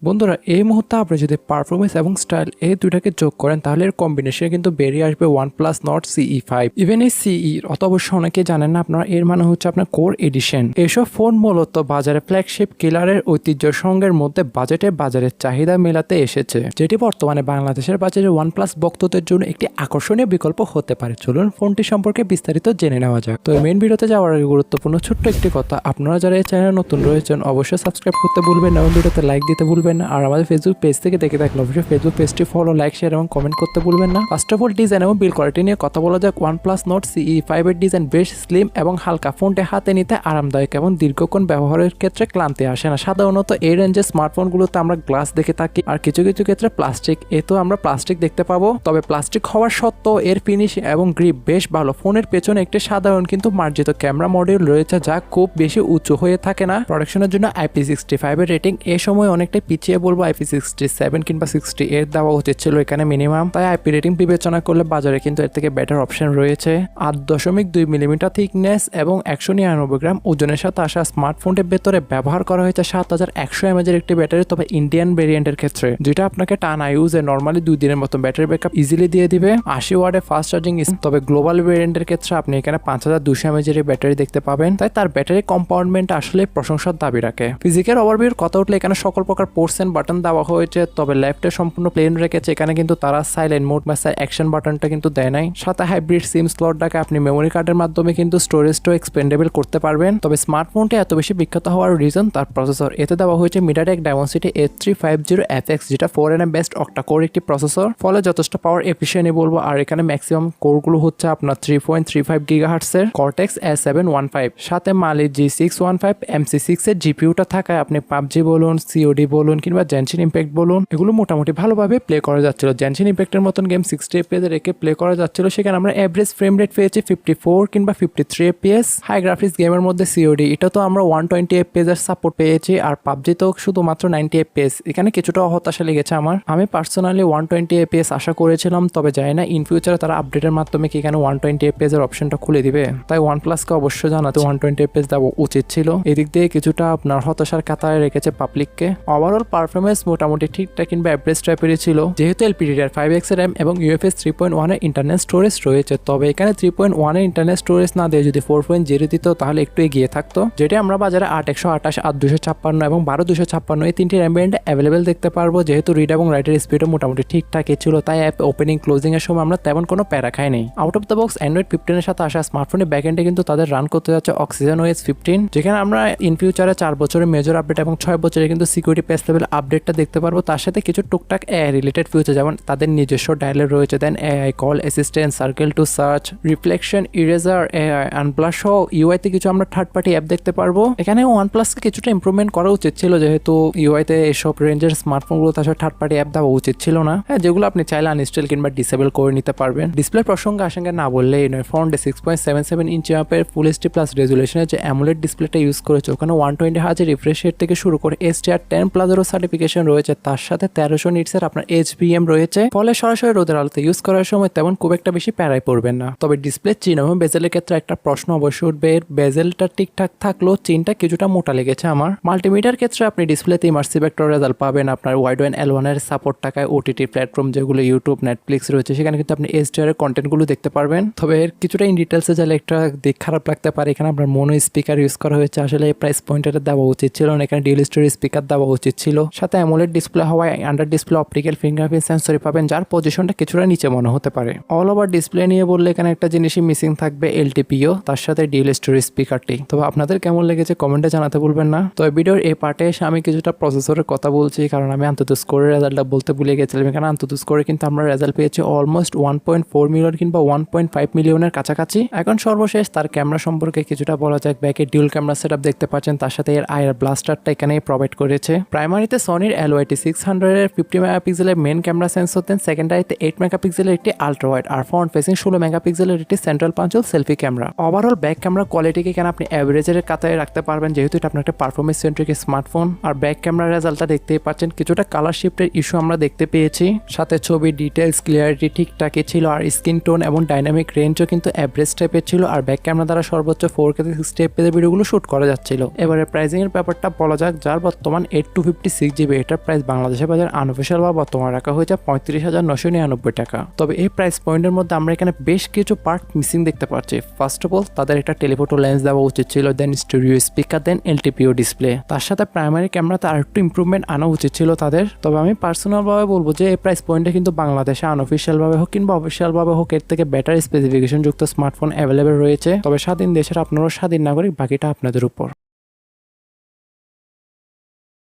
বন্ধুরা এই মুহূর্তে আপনি যদি পারফরমেন্স এবং স্টাইল এই দুটাকে যোগ করেন তাহলে এর কম্বিনেশনে কিন্তু বেরিয়ে আসবে OnePlus Nord CE5। ইভেন এই CE অত অবশ্য অনেকে জানেন না আপনারা, এর মানে হচ্ছে আপনার কোর এডিশন। এসব ফোন মূলত বাজারে ফ্ল্যাগশিপ কিলারের ঐতিহ্য সঙ্গের মধ্যে বাজেটের চাহিদা মেলাতে এসেছে, যেটি বর্তমানে বাংলাদেশের বাজারে OnePlus ভক্তদের জন্য একটি আকর্ষণীয় বিকল্প হতে পারে। চলুন ফোনটি সম্পর্কে বিস্তারিত জেনে নেওয়া যাক। তো মেইন ভিডিওতে যাওয়ার আগে গুরুত্বপূর্ণ ছোট্ট একটি কথা, আপনারা যারা এই চ্যানেলে নতুন রয়েছেন অবশ্যই সাবস্ক্রাইব করতে ভুলবেন না এবং ভিডিওতে লাইক দিতে ভুলবেন না। আর আমাদের ফেসবুক পেজ থেকে দেখে থাকলে অবশ্যই ফেসবুক পেজটি ফলো, লাইক, শেয়ার এবং কমেন্ট করতে ভুলবেন না। ফার্স্ট অফ অল ডিজাইন এবং বিল্ড কোয়ালিটি নিয়ে কথা বলা যাক। OnePlus Nord CE5 এর ডিজাইন বেশ স্লিম এবং হালকা, ফোনটি হাতে নিতে আরামদায়ক এবং দীর্ঘক্ষণ ব্যবহারের ক্ষেত্রে ক্লান্তি আসে না। সাধারণত এই রেঞ্জের স্মার্টফোনগুলোতে আমরা গ্লাস দেখে থাকি আর কিছু কিছু ক্ষেত্রে প্লাস্টিক, এতেও আমরা প্লাস্টিক দেখতে পাবো। তবে প্লাস্টিক হওয়ার সত্ত্বেও এর ফিনিশ এবং গ্রিপ বেশ ভালো। ফোনের পেছনে একটি সাধারণ কিন্তু মার্জিত ক্যামেরা মডিউল রয়েছে যা খুব বেশি উঁচু হয়ে থাকে না। প্রোডাকশনের জন্য IP65 এর রেটিং এ সময় অনেকটাই পিছিয়ে বলবো, IP67 কিংবা 60 এর দেওয়া উচিত ছিল এখানে মিনিমাম। তাই IP রেটিং বিবেচনা করলে বাজারে কিন্তু এর থেকে বেটার অপশন রয়েছে। 8.2 মিলিমিটার থিকনেস এবং 199 গ্রাম ওজনের সাথে আসা স্মার্টফোনটির ভেতরে ব্যবহার করা হয়েছে 7100 mAh এর একটি ব্যাটারি, তবে ইন্ডিয়ান ভেরিয়েন্টের ক্ষেত্রে, যেটা আপনাকে টানা ইউজে নর্মালি 2 দিনের মতো ব্যাটারি ব্যাকআপ ইজিলি দিয়ে দিবে। 80 ওয়াটের ফাস্ট চার্জিং। তবে গ্লোবাল ভেরিয়েন্টের ক্ষেত্রে আপনি এখানে 5200 mAh এর ব্যাটারি দেখতে পাবেন, তাই তার ব্যাটারি কম্পাউন্ডমেন্ট আসলে প্রশংসার দাবি রাখে। ফিজিক্যাল ওভারভিউর কথা উঠলে এখানে সকল প্রকার পোর্টস এন্ড বাটন দেওয়া হয়েছে, তবে লেফটে সম্পূর্ণ প্লেন রেখেছে। এখানে কিন্তু তারা সাইলেন্ট মোড বা অ্যাকশন বাটনটা কিন্তু দেয় নাই। সাথে হাইব্রিড সিম স্লটটাকে আপনি মেমোরি কার্ডের মাধ্যমে কিন্তু স্টোরেজটাও এক্সপেন্ডেবল করতে পারবেন। তবে স্মার্টফোনটি এত বেশি বিখ্যাত হওয়ার রিজন তার প্রসেসর। এতে দেওয়া হয়েছে Mediatek Dimensity 8350FX, যেটা 4nm বেস্ট Octa-core একটি প্রসেসর, ফলে যথেষ্ট পাওয়ার এফিশিয়েন্টই বলবো। আর এখানে ম্যাক্সিমাম কোরগুলো হচ্ছে আপনার 3.35 GHz এর Cortex-A715, সাথে Mali G615 MC6 এর জিপিইউটা থাকায় আপনি পাবজি বলুন, COD বলুন কিংবা জেনশিন ইম্প্যাক্ট বলুন, এগুলো মোটামুটি ভালোভাবে প্লে করা যাচ্ছিল। জেনশিন ইম্প্যাক্টের মতন গেম 60 FPS রেখে প্লে করা যাচ্ছিল, সেখানে আমরা এভারেজ ফ্রেম রেট পেয়েছি 54 কিংবা 53 FPS। হাই গ্রাফিক্স গেমের মধ্যে COD, এটা তো আমরা 120 FPS এর সাপোর্ট পেয়েছি, আর পাবজি তো শুধুমাত্র 90 FPS। এখানে কিছুটা হতাশা লেগেছে আমার। আমি পার্সোনালি 120 FPS আশা করেছিলাম, তবে জানি না ইন ফিউচারে তারা আপডেটের মাধ্যমে কি এখানে 120 FPS এর অপশনটা খুলে দিবে। তাই OnePlus-কে অবশ্যই জানাতে 120 FPS দেওয়া উচিত ছিল। এদিক দিয়ে কিছুটা আপনার হতাশার কাতারে রেখেছে পাবলিককে। ওভারঅল পারফরমেন্স মোটামুটি ঠিকঠাক কিংবা অ্যাভারেজ টাইপেরই ছিল, যেহেতু LPDDR5X এর RAM এবং UFS 3.1 এর ইন্টারনাল স্টোরেজ রয়েছে। তবে এখানে 3.1 এর ইন্টারনাল স্টোরেজ না দিয়ে যদি 4.0 দিত তাহলে একটু এগিয়ে থাকতো, যেটা আমরা বাজারে 8128, 8256 এবং 12256 এই তিনটি RAM ভেরিয়েন্ট অ্যাভেলেবেল দেখতে পারবো। যেহেতু রিড এবং রাইটের স্পিডও মোটামুটি ঠিকঠাকই ছিল, তাই অ্যাপ ওপেনিং ক্লোজিং এর সময় আমরা তেমন কোনো প্যারা খাই নেই। Out of the box Android 15 এর সাথে আসা স্মার্টফোনের ব্যাকএন্ডে কিন্তু তাদের রান করতে যাচ্ছে Oxygen OS 15, যেখানে আমরা ইন ফিউচারে 4 বছরের মেজর আপডেট এবং 6 বছরের কিন্তু সিকিউরিটি প্যাচ লেভেল আপডেটটা দেখতে পারবো। তার সাথে কিছু টুকটাক AI রিলেটেড ফিউচার, যেমন তাদের নিজস্ব ডায়ালগ রয়েছে, then AI call assistant, circle to search, reflection, eraser, AI unblur সহ UI তে কিছু আমরা থার্ড পার্টি অ্যাপ দেখতে পারবো। এখানে OnePlus-কে কিছুটা ইমপ্রুভমেন্ট করা উচিত ছিল, যেহেতু UI তে এসব রেঞ্জের স্মার্টফোনগুলো তার সাথে থার্ড পার্টি অ্যাপ দেওয়া উচিত ছিল না। হ্যাঁ, যেগুলো আপনি চাইলে আনইনস্টল কিংবা ডিসেবল করে নিতে পারবেন। ডিসপ্লে প্রসঙ্গে আশঙ্কা না বললেই নয়। ফ্রন্টে 6.77 ইঞ্চি মাপের ফুল HD প্লাস রেজুলেশনের যে AMOLED ডিসপ্লেটা ইউজ করেছে, ওখানে 120 Hz রিফ্রেশ রেট থেকে শুরু করে HDR10+এরও সার্টিফিকেশন রয়েছে। তার সাথে 1300 নিটসের আপনার HBM রয়েছে, ফলে সরাসরি রোদের আলোতে ইউজ করার সময় তেমন খুব একটা বেশি প্যারাই পড়বেন না। তবে ডিসপ্লে চিন এবং বেজেলের ক্ষেত্রে একটা প্রশ্ন অবশ্যই উঠবে, এর বেজেলটা ঠিকঠাক থাকলেও চিনটা কিছুটা মোটা লেগেছে আমার। মাল্টিমিডিয়ার ক্ষেত্রে আপনি ডিসপ্লেতে ইমার্সিভ একটা রেজাল্ট পাবেন। আপনার ওয়াইড L1 এর সাপোর্ট থাকায় OTT প্ল্যাটফর্ম যেগুলো ইউটিউব, নেটফ্লিক্স রয়েছে, সেখানে কিন্তু আপনি HDR এর কন্টেন্টগুলো দেখতে পারবেন। তবে এর কিছুটা ইন ডিটেলসে যালে একটা দিক খারাপ লাগতে পারে, এখানে আপনার মোনো স্পিকার ইউজ করা হয়েছে। আসলে এই প্রাইস পয়েন্টটা দেওয়া উচিত ছিল না, এখানে ডিউয়াল স্টোরি স্পিকার দেওয়া উচিত ছিল। সাথে AMOLED ডিসপ্লে হওয়ায় under display optical fingerprint sensory পাবেন, যার পজিশনটা কিছুটা নিচে মনে হতে পারে। অল ওভার ডিসপ্লে নিয়ে বললে এখানে একটা জিনিসই মিসিং থাকবে, LTPO, তার সাথে ডিউয়াল স্টোরি স্পিকারটি। তবে আপনাদের কেমন লেগেছে কমেন্টে জানাতে ভুলবেন না। তবে ভিডিওর এই পার্টে এসে আমি কিছুটা প্রসেসরের কথা বলছি, কারণ আমি আন্তত স্কোরের রেজাল্টটা বলতে ভুলে গেছিলাম। এখানে আন্তত স্কোরে কিন্তু আমরা রেজাল্ট পেয়েছি অলমোস্ট 1.4 মিলিয়ন কিংবা 1.5 মিলিয়নের কাছাকাছি। এখন সর্বশেষ তার ক্যামেরা সম্পর্কে কিছুটা বলা যাক। ব্যাকে ডিউল ক্যামেরা সেটআপ দেখতে পাচ্ছেন, তার সাথে এর আইআর ব্লাস্টারটা এখানে প্রোভাইড করেছে। প্রাইমারিতে সনির LYT600 এর 50 মেগাপিক্সেলের মেন ক্যামেরা সেন্সর, দেন সেকেন্ডারিতে 8 মেগাপিক্সেলের একটি আল্ট্রাওয়াইড, আর ফ্রন্ট ফেসিং 16 মেগাপিক্সেলের একটি central punch hole selfie camera. Overall back camera কোয়ালিটিকে এখানে আপনি অ্যাভারেজের কাতারে রাখতে পারবেন, যেহেতু এটা আপনার একটা পারফরমেন্স সেন্ট্রিক স্মার্টফোন। আর ব্যাক ক্যামেরা রেজাল্টটা দেখতেই পাচ্ছেন, কিছুটা কালার শিফটের ইস্যু আমরা দেখতে পেয়েছি। সাথে ছবি ডিটেলস ক্লিয়ারিটি ঠিকঠাকই ছিল, আর স্ক্রিন টোন এবং ডাইনামিক রেঞ্জও কিন্তু অ্যাভারেজ টাইপের ছিল। আর ব্যাক ক্যামেরা দ্বারা সর্বোচ্চ 4K থেকে 60 FPS ভিডিওগুলো শুট করা যাচ্ছিল। এবারে প্রাইসিং এর ব্যাপারটা বলা যাক, যার বর্তমান 8256 6GB, এটার প্রাইস বাংলাদেশের বাজার আনঅফিসিয়াল বা বর্তমানে রাখা হয়েছে 35,999 টাকা। তবে এই প্রাইস পয়েন্টের মধ্যে আমরা এখানে বেশ কিছু পার্ট মিসিং দেখতে পাচ্ছি। ফার্স্ট অফ অল তাদের একটা টেলিফোটো লেন্স দেওয়া উচিত ছিল, দেন স্টুডিও স্পিকার, দেন এলটিপিও ডিসপ্লে। তার সাথে প্রাইমারি ক্যামেরাতে আরেকটু ইমপ্রুভমেন্ট আনা উচিত ছিল তাদের। তবে আমি পার্সোনাল ভাবে বলবো যে এই প্রাইস পয়েন্টে কিন্তু বাংলাদেশে আনঅফিসিয়াল ভাবে হোক কিংবা অফিসিয়াল ভাবে হোক এর থেকে বেটার স্পেসিফিকেশন যুক্ত স্মার্টফোন অ্যাভেলেবেল রয়েছে। তবে স্বাধীন দেশের আপনারাও স্বাধীন নাগরিক, বাকিটা আপনাদের উপর।